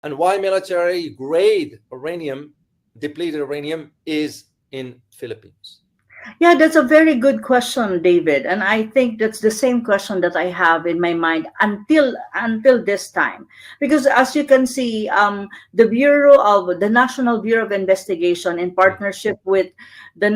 and why military grade uranium, depleted uranium, is in Philippines? Yeah, that's a very good question, David. And I think that's the same question that I have in my mind until this time. Because as you can see, the National Bureau of Investigation, in partnership with the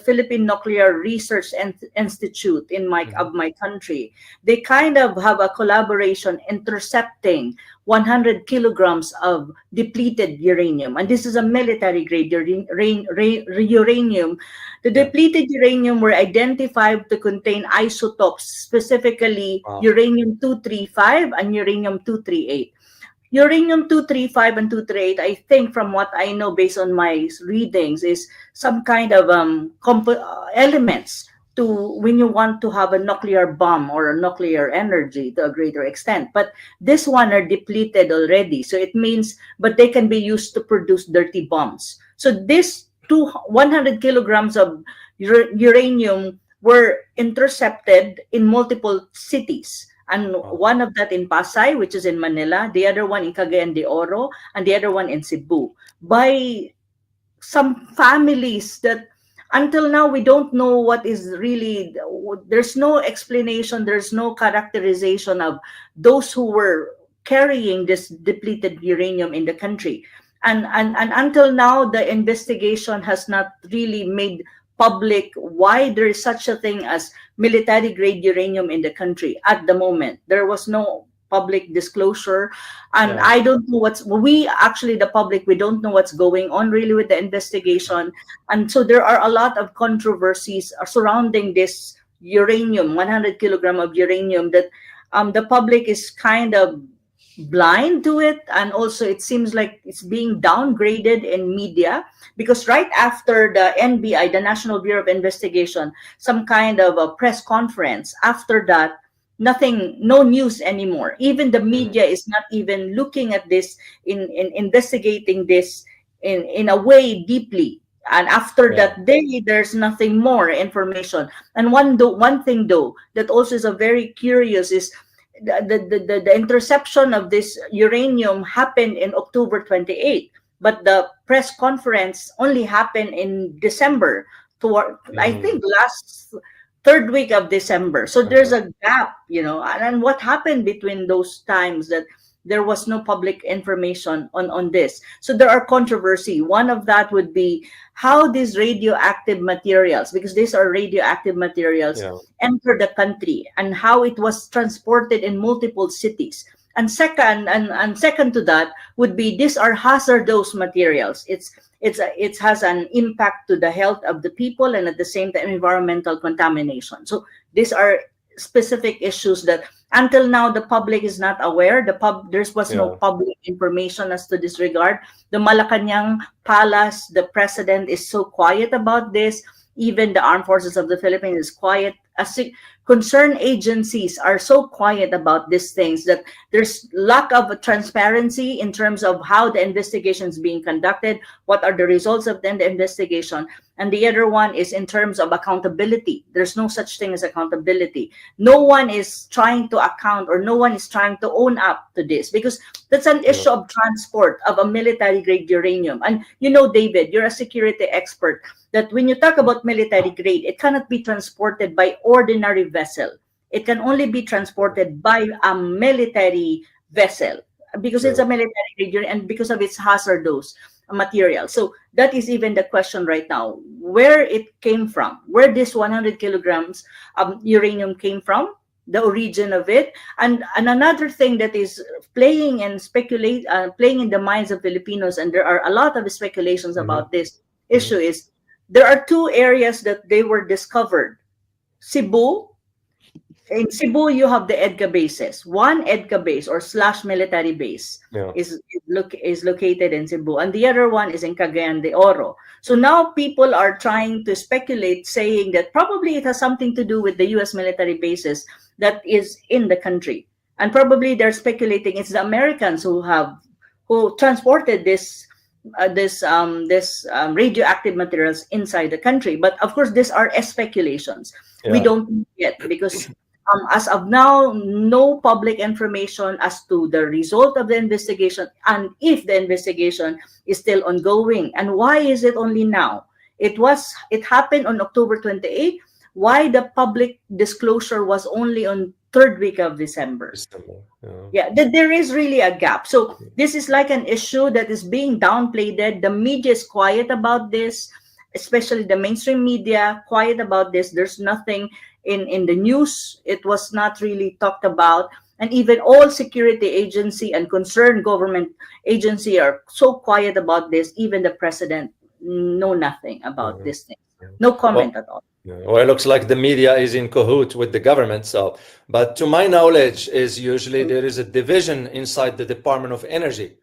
Philippine Nuclear Research Institute Mhm. of my country, they kind of have a collaboration intercepting 100 kilograms of depleted uranium. And this is a military grade uranium. The Yeah. depleted uranium were identified to contain isotopes, specifically Wow. uranium 235 and uranium 238. Uranium 235 and 238, I think from what I know based on my readings, is some kind of elements to when you want to have a nuclear bomb or a nuclear energy to a greater extent. But this one are depleted already. So it means, but they can be used to produce dirty bombs. So this 100 kilograms of uranium were intercepted in multiple cities, and Wow. one of that in Pasay, which is in Manila, the other one in Cagayan de Oro, and the other one in Cebu, by some families that until now we don't know what is really. There's no explanation, there's no characterization of those who were carrying this depleted uranium in the country. And until now the investigation has not really made public why there is such a thing as military grade uranium in the country. At the moment there was no public disclosure, and Yeah. I don't know what's we actually the public, we don't know what's going on really with the investigation. And so there are a lot of controversies surrounding this uranium, 100 kilogram of uranium, that the public is kind of blind to it. And also it seems like it's being downgraded in media, because right after the NBI, the National Bureau of Investigation, some kind of a press conference, after that nothing, no news anymore. Even the Mhm. media is not even looking at this, in investigating this in a way deeply. And after Yeah. that day there's nothing more information. And one thing though that also is a very curious is the interception of this uranium happened in October 28th, but the press conference only happened in December, toward I Mm. think last third week of December. So there's Okay. a gap, and what happened between those times that there was no public information on this. So there are controversy. One of that would be how these radioactive materials, because these are radioactive materials, Yeah. enter the country and how it was transported in multiple cities. And second to that would be these are hazardous materials. It has an impact to the health of the people, and at the same time environmental contamination. So these are specific issues that until now the public is not aware. There was no Yeah. public information as to this regard. The Malacanang Palace, the president is so quiet about this. Even the armed forces of the Philippines is quiet. Concerned agencies are so quiet about these things that there's lack of transparency in terms of how the investigation is being conducted, what are the results of the investigation. And the other one is in terms of accountability. There's no such thing as accountability. No one is trying to account, or no one is trying to own up to this, because that's an Yeah. issue of transport of a military grade uranium. And David, you're a security expert, that when you talk about military grade, it cannot be transported by ordinary vessel. It can only be transported by a military vessel, because it's True. a military grade and because of its hazardous material. So that is even the question right now, where it came from, where this 100 kilograms of uranium came from, the origin of it. And another thing that is playing in the minds of Filipinos, and there are a lot of speculations Hmm. about this issue, Hmm. is there are two areas that they were discovered. Cebu. In Cebu, you have the EDCA bases. One EDCA base or slash military base Yeah. is located in Cebu, and the other one is in Cagayan de Oro. So now people are trying to speculate, saying that probably it has something to do with the U.S. military bases that is in the country, and probably they're speculating it's the Americans who transported this radioactive materials inside the country. But of course, these are speculations. We Yeah. don't know yet, because As of now, no public information as to the result of the investigation and if the investigation is still ongoing. And why is it only now? It happened on October 28th. Why the public disclosure was only on third week of December? Yeah, there is really a gap. So this is like an issue that is being downplayed. The media is quiet about this, especially the mainstream media, quiet about this. There's nothing in the news. It was not really talked about. And even all security agency and concerned government agency are so quiet about this. Even the president know nothing about this thing. No comment at all. Well, it looks like the media is in cahoot with the government. So, but to my knowledge, is usually there is a division inside the Department of Energy,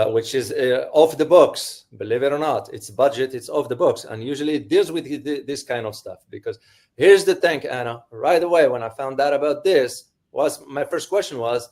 which is off the books. Believe it or not, it's budget, it's off the books, and usually it deals with this kind of stuff. Because here's the thing, Anna. Right away, when I found out about this, my first question was,